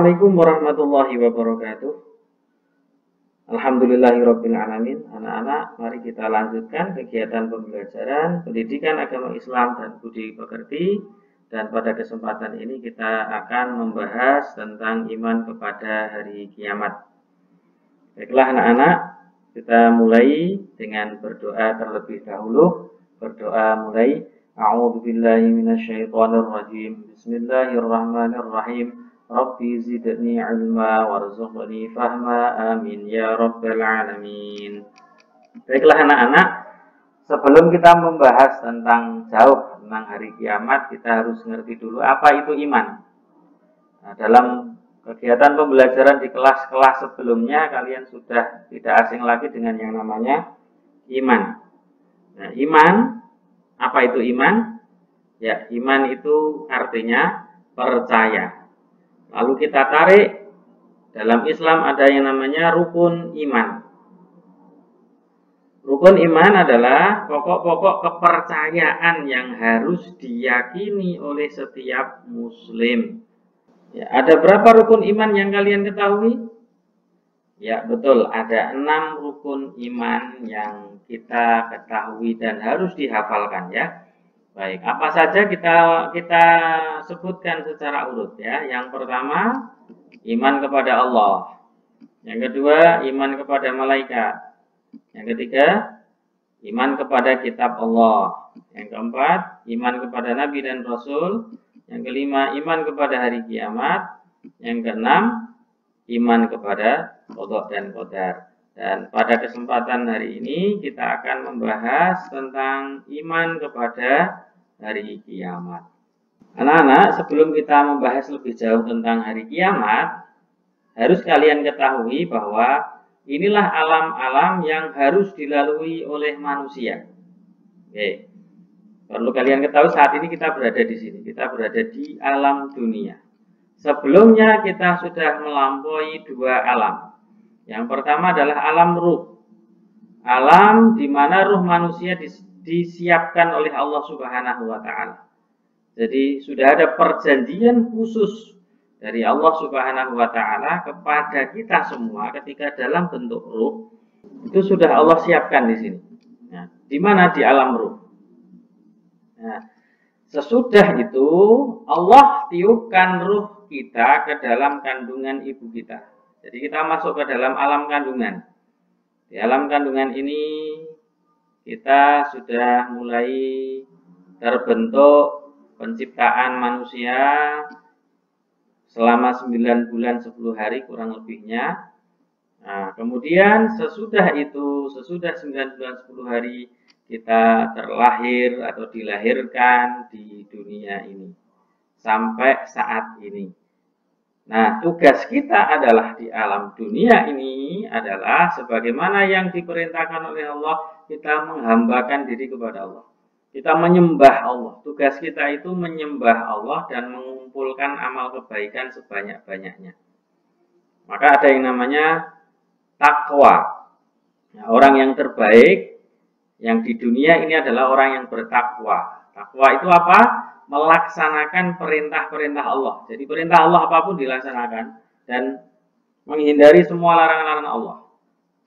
Assalamualaikum warahmatullahi wabarakatuh. Alhamdulillahirabbil alamin. Anak-anak, mari kita lanjutkan kegiatan pembelajaran pendidikan agama Islam dan budi pekerti. Dan pada kesempatan ini kita akan membahas tentang iman kepada hari kiamat. Baiklah anak-anak, kita mulai dengan berdoa terlebih dahulu. Berdoa mulai. A'udzubillahi minasyaitonirrajim. Bismillahirrahmanirrahim. Rabbi zidni ilma warzuqni fahma, amin ya rabbal alamin. Baiklah anak-anak, sebelum kita membahas tentang hari kiamat, kita harus ngerti dulu apa itu iman. Nah, dalam kegiatan pembelajaran di kelas-kelas sebelumnya, kalian sudah tidak asing lagi dengan yang namanya iman. Nah, iman, apa itu iman? Ya, iman itu artinya percaya. Lalu kita tarik, dalam Islam ada yang namanya rukun iman. Rukun iman adalah pokok-pokok kepercayaan yang harus diyakini oleh setiap muslim. Ya, ada berapa rukun iman yang kalian ketahui? Ya betul, ada 6 rukun iman yang kita ketahui dan harus dihafalkan ya. Baik, apa saja kita sebutkan secara urut ya. Yang pertama, iman kepada Allah. Yang kedua, iman kepada malaikat. Yang ketiga, iman kepada kitab Allah. Yang keempat, iman kepada nabi dan rasul. Yang kelima, iman kepada hari kiamat. Yang keenam, iman kepada qada dan qadar. Dan pada kesempatan hari ini kita akan membahas tentang iman kepada hari kiamat. Anak-anak, sebelum kita membahas lebih jauh tentang hari kiamat, harus kalian ketahui bahwa inilah alam-alam yang harus dilalui oleh manusia. Oke. Perlu kalian ketahui saat ini kita berada di sini. Kita berada di alam dunia. Sebelumnya kita sudah melampaui 2 alam. Yang pertama adalah alam ruh. Alam di mana ruh manusia disiapkan oleh Allah Subhanahu wa ta'ala. Jadi sudah ada perjanjian khusus dari Allah Subhanahu wa ta'ala kepada kita semua ketika dalam bentuk ruh. Itu sudah Allah siapkan di sini. Nah, di mana? Di alam ruh. Nah, sesudah itu Allah tiupkan ruh kita ke dalam kandungan ibu kita. Jadi kita masuk ke dalam alam kandungan. Di alam kandungan ini kita sudah mulai terbentuk penciptaan manusia selama 9 bulan 10 hari kurang lebihnya. Nah, kemudian sesudah 9 bulan 10 hari kita terlahir atau dilahirkan di dunia ini sampai saat ini. Nah, tugas kita adalah di alam dunia ini adalah sebagaimana yang diperintahkan oleh Allah, kita menghambakan diri kepada Allah. Kita menyembah Allah. Tugas kita itu menyembah Allah dan mengumpulkan amal kebaikan sebanyak-banyaknya. Maka ada yang namanya takwa. Nah, orang yang terbaik yang di dunia ini adalah orang yang bertakwa. Takwa itu apa? Melaksanakan perintah-perintah Allah. Jadi perintah Allah apapun dilaksanakan dan menghindari semua larangan-larangan Allah.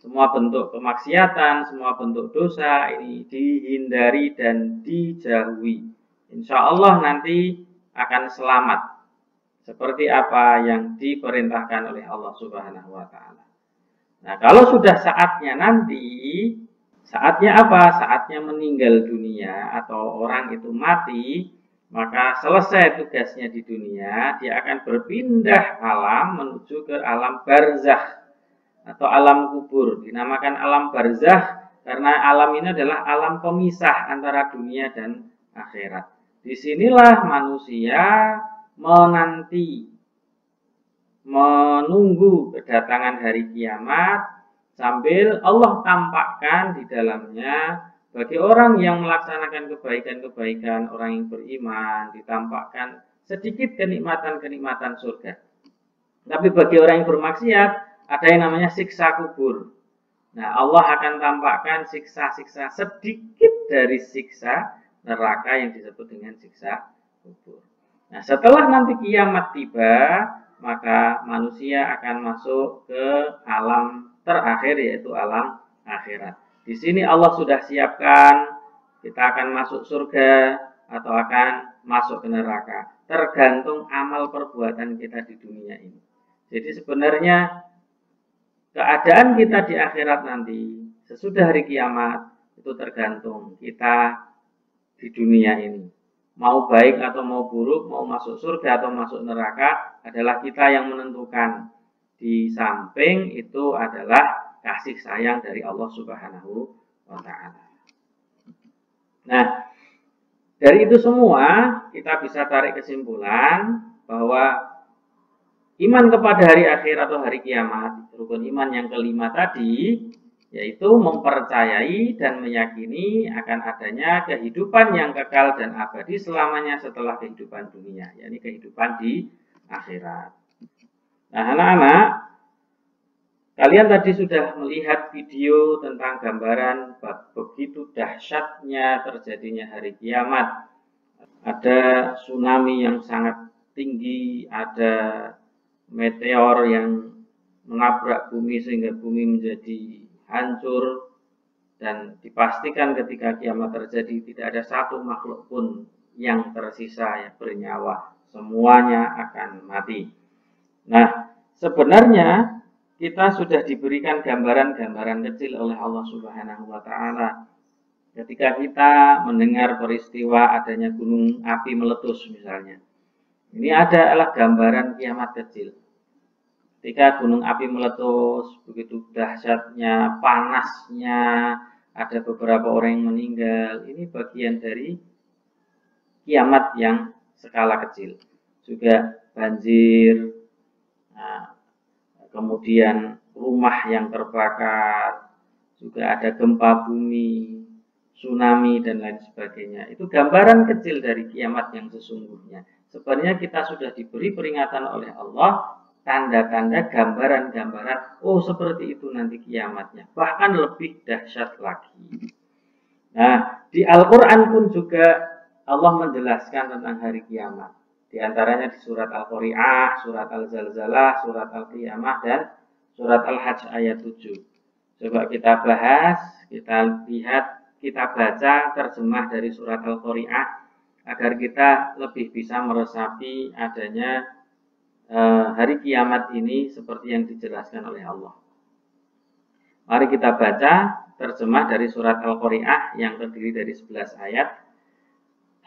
Semua bentuk kemaksiatan, semua bentuk dosa ini dihindari dan dijauhi. Insya Allah nanti akan selamat seperti apa yang diperintahkan oleh Allah Subhanahu wa ta'ala. Nah, kalau sudah saatnya nanti, saatnya apa? Saatnya meninggal dunia atau orang itu mati, maka selesai tugasnya di dunia, dia akan berpindah alam menuju ke alam barzakh atau alam kubur. Dinamakan alam barzakh karena alam ini adalah alam pemisah antara dunia dan akhirat. Disinilah manusia menunggu kedatangan hari kiamat sambil Allah tampakkan di dalamnya bagi orang yang melaksanakan kebaikan-kebaikan, orang yang beriman, ditampakkan sedikit kenikmatan-kenikmatan surga. Tapi bagi orang yang bermaksiat, ada yang namanya siksa kubur. Nah, Allah akan tampakkan siksa-siksa sedikit dari siksa neraka yang disebut dengan siksa kubur. Nah, setelah nanti kiamat tiba, maka manusia akan masuk ke alam terakhir, yaitu alam akhirat. Di sini Allah sudah siapkan kita akan masuk surga atau akan masuk ke neraka, tergantung amal perbuatan kita di dunia ini. Jadi sebenarnya keadaan kita di akhirat nanti sesudah hari kiamat itu tergantung kita di dunia ini. Mau baik atau mau buruk, mau masuk surga atau masuk neraka adalah kita yang menentukan. Di samping itu adalah kasih sayang dari Allah Subhanahu wa Ta'ala. Nah, dari itu semua kita bisa tarik kesimpulan bahwa iman kepada hari akhir atau hari kiamat, rukun iman yang kelima tadi, yaitu mempercayai dan meyakini akan adanya kehidupan yang kekal dan abadi selamanya setelah kehidupan dunia, yakni kehidupan di akhirat. Nah, anak-anak, kalian tadi sudah melihat video tentang gambaran begitu dahsyatnya terjadinya hari kiamat. Ada tsunami yang sangat tinggi, ada meteor yang menabrak bumi sehingga bumi menjadi hancur, dan dipastikan ketika kiamat terjadi tidak ada satu makhluk pun yang tersisa yang bernyawa, semuanya akan mati. Nah, sebenarnya kita sudah diberikan gambaran-gambaran kecil oleh Allah Subhanahu wa Ta'ala ketika kita mendengar peristiwa adanya gunung api meletus misalnya. Ini adalah gambaran kiamat kecil. Ketika gunung api meletus, begitu dahsyatnya, panasnya, ada beberapa orang yang meninggal. Ini bagian dari kiamat yang skala kecil. Juga banjir, nah, kemudian rumah yang terbakar, juga ada gempa bumi, tsunami, dan lain sebagainya. Itu gambaran kecil dari kiamat yang sesungguhnya. Sebenarnya kita sudah diberi peringatan oleh Allah, tanda-tanda, gambaran-gambaran, oh seperti itu nanti kiamatnya, bahkan lebih dahsyat lagi. Nah, di Al-Quran pun juga Allah menjelaskan tentang hari kiamat. Di antaranya di surat Al-Qari'ah, surat Al-Zalzalah, surat Al-Qiyamah, dan surat Al-Hajj ayat 7. Coba kita bahas, kita lihat, kita baca terjemah dari surat Al-Qari'ah agar kita lebih bisa meresapi adanya hari kiamat ini seperti yang dijelaskan oleh Allah. Mari kita baca terjemah dari surat Al-Qari'ah yang terdiri dari 11 ayat.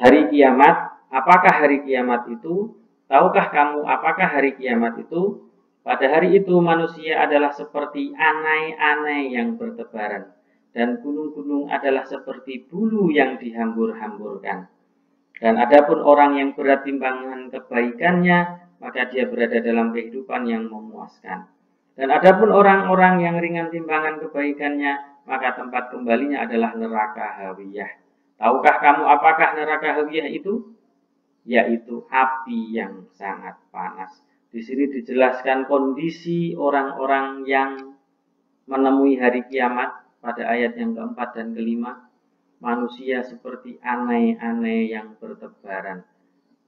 Hari kiamat, apakah hari kiamat itu? Tahukah kamu apakah hari kiamat itu? Pada hari itu manusia adalah seperti anai-anai yang bertebaran, dan gunung-gunung adalah seperti bulu yang dihambur-hamburkan. Dan adapun orang yang berat timbangan kebaikannya, maka dia berada dalam kehidupan yang memuaskan. Dan adapun orang-orang yang ringan timbangan kebaikannya, maka tempat kembalinya adalah neraka hawiyah. Tahukah kamu apakah neraka hawiyah itu? Yaitu api yang sangat panas. Di sini dijelaskan kondisi orang-orang yang menemui hari kiamat pada ayat yang keempat dan kelima. Manusia seperti anai-anai yang bertebaran.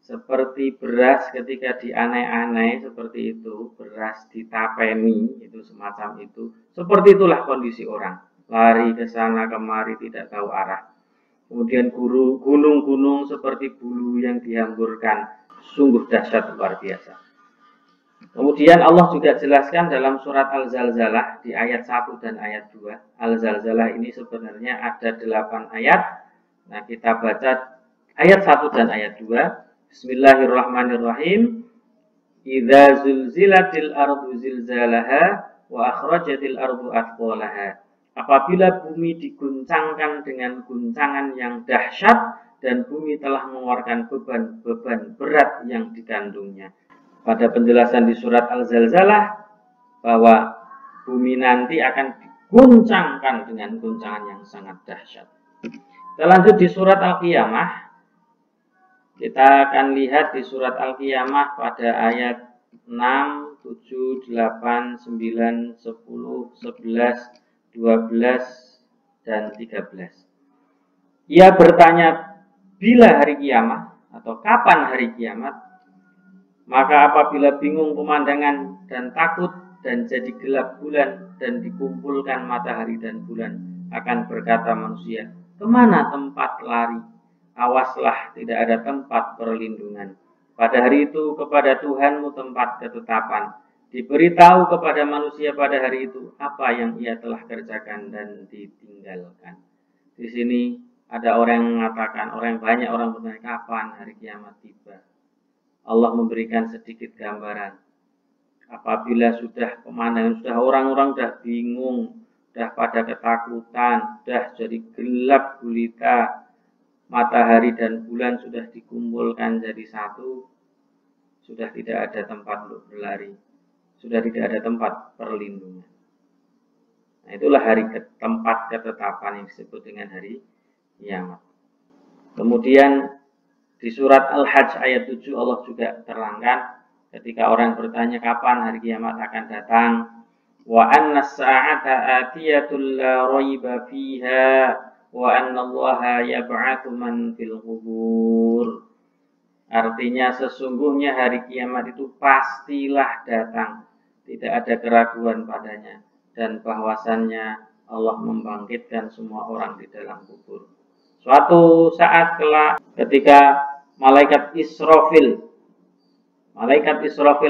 Seperti beras ketika dianai-anai seperti itu, beras ditapeni, itu semacam itu. Seperti itulah kondisi orang. Lari ke sana kemari tidak tahu arah. Kemudian gunung-gunung seperti bulu yang dihamburkan. Sungguh dahsyat luar biasa. Kemudian Allah juga jelaskan dalam surat Al-Zalzalah di ayat 1 dan ayat 2. Al-Zalzalah ini sebenarnya ada 8 ayat. Nah, kita baca ayat 1 dan ayat 2. Bismillahirrahmanirrahim. Idza zulzilatil ardu zilzalaha wa akhrajatil ardu athqalaha. Apabila bumi diguncangkan dengan guncangan yang dahsyat dan bumi telah mengeluarkan beban-beban berat yang dikandungnya. Pada penjelasan di surat Al-Zalzalah bahwa bumi nanti akan diguncangkan dengan guncangan yang sangat dahsyat. Kita lanjut di surat Al-Qiyamah. Kita akan lihat di surat Al-Qiyamah pada ayat 6, 7, 8, 9, 10, 11, 12, dan 13. Ia bertanya, bila hari kiamat atau kapan hari kiamat? Maka apabila bingung pemandangan dan takut dan jadi gelap bulan dan dikumpulkan matahari dan bulan, akan berkata manusia, kemana tempat lari? Awaslah, tidak ada tempat perlindungan. Pada hari itu kepada Tuhanmu tempat ketetapan. Diberitahu kepada manusia pada hari itu apa yang ia telah kerjakan dan ditinggalkan. Di sini ada orang yang mengatakan, banyak orang bertanya, kapan hari kiamat tiba? Allah memberikan sedikit gambaran. Apabila sudah pemandangan, sudah orang-orang sudah bingung, sudah pada ketakutan, sudah jadi gelap gulita, matahari dan bulan sudah dikumpulkan jadi satu, sudah tidak ada tempat untuk berlari, sudah tidak ada tempat perlindungan. Nah, itulah tempat ketetapan yang disebut dengan hari kiamat. Kemudian di surat Al-Hajj ayat 7 Allah juga terangkan ketika orang bertanya kapan hari kiamat akan datang, wa anna as-sa'ata atiyatul la raiba fiha wa anna Allaha yab'atsu man fil qubur. Artinya sesungguhnya hari kiamat itu pastilah datang, tidak ada keraguan padanya, dan bahwasannya Allah membangkitkan semua orang di dalam kubur. Suatu saat kelak ketika malaikat Israfil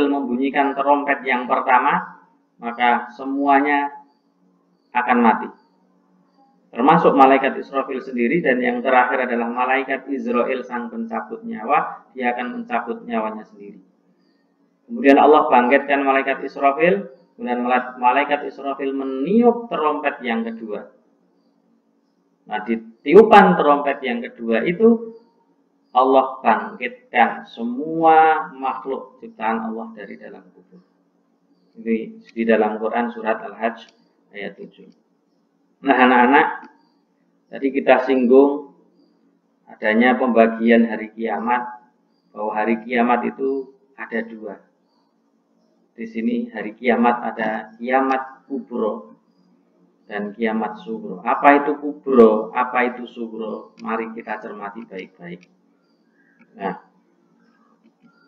membunyikan trompet yang pertama, maka semuanya akan mati. Termasuk malaikat Israfil sendiri, dan yang terakhir adalah malaikat Israel sang pencabut nyawa, dia akan mencabut nyawanya sendiri. Kemudian Allah bangkitkan malaikat Israfil, kemudian malaikat Israfil meniup trompet yang kedua. Nah, di tiupan trompet yang kedua itu Allah bangkitkan semua makhluk ciptaan Allah dari dalam kubur. Ini di dalam Quran surat Al-Hajj ayat 7. Nah, anak-anak, tadi kita singgung adanya pembagian hari kiamat, bahwa hari kiamat itu ada dua. Di sini hari kiamat ada kiamat kubro dan kiamat sugro. Apa itu kubro? Apa itu sugro? Mari kita cermati baik-baik. Nah,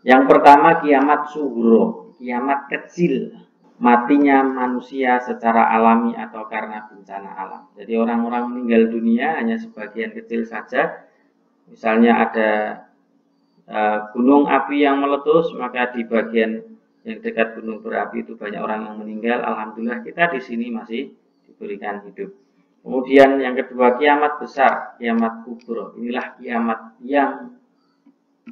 yang pertama kiamat sugro, kiamat kecil, matinya manusia secara alami atau karena bencana alam. Jadi orang-orang meninggal dunia hanya sebagian kecil saja. Misalnya ada gunung api yang meletus, maka di bagian yang dekat gunung berapi itu banyak orang yang meninggal. Alhamdulillah kita di sini masih diberikan hidup. Kemudian yang kedua kiamat besar, kiamat kubro. Inilah kiamat yang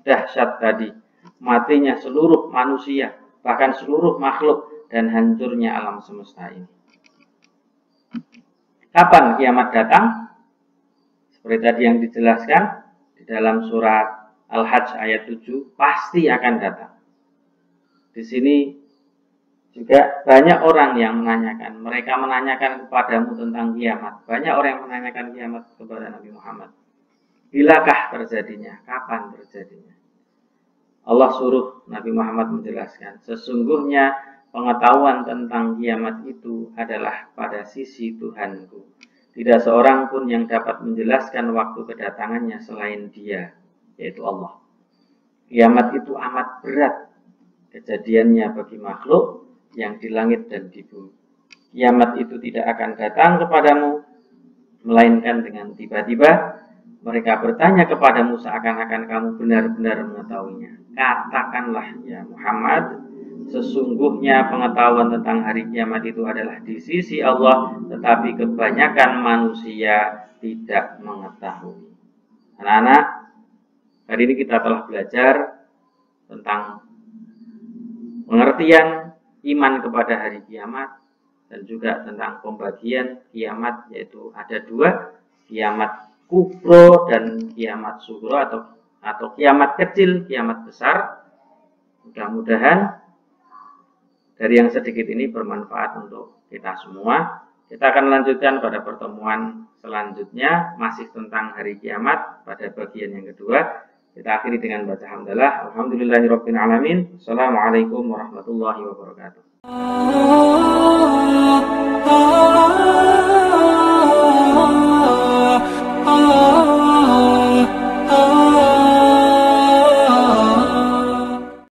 dahsyat tadi, matinya seluruh manusia, bahkan seluruh makhluk, dan hancurnya alam semesta ini. Kapan kiamat datang? Seperti tadi yang dijelaskan di dalam surat Al-Hajj ayat 7, pasti akan datang. Di sini juga banyak orang yang menanyakan, mereka menanyakan kepadamu tentang kiamat. Banyak orang yang menanyakan kiamat kepada Nabi Muhammad. Bilakah terjadinya? Kapan terjadinya? Allah suruh Nabi Muhammad menjelaskan, sesungguhnya pengetahuan tentang kiamat itu adalah pada sisi Tuhanku. Tidak seorang pun yang dapat menjelaskan waktu kedatangannya selain Dia, yaitu Allah. Kiamat itu amat berat kejadiannya bagi makhluk yang di langit dan di bumi. Kiamat itu tidak akan datang kepadamu, melainkan dengan tiba-tiba. Mereka bertanya kepadamu seakan-akan kamu benar-benar mengetahuinya. Katakanlah ya Muhammad, sesungguhnya pengetahuan tentang hari kiamat itu adalah di sisi Allah, tetapi kebanyakan manusia tidak mengetahui. Anak-anak, hari ini kita telah belajar tentang pengertian iman kepada hari kiamat dan juga tentang pembagian kiamat, yaitu ada dua, kiamat kubro dan kiamat sugro atau kiamat kecil, kiamat besar. Mudah-mudahan dari yang sedikit ini bermanfaat untuk kita semua. Kita akan lanjutkan pada pertemuan selanjutnya, masih tentang hari kiamat pada bagian yang kedua. Kita akhiri dengan baca hamdalah. Alhamdulillahirabbil alamin. Assalamualaikum warahmatullahi wabarakatuh.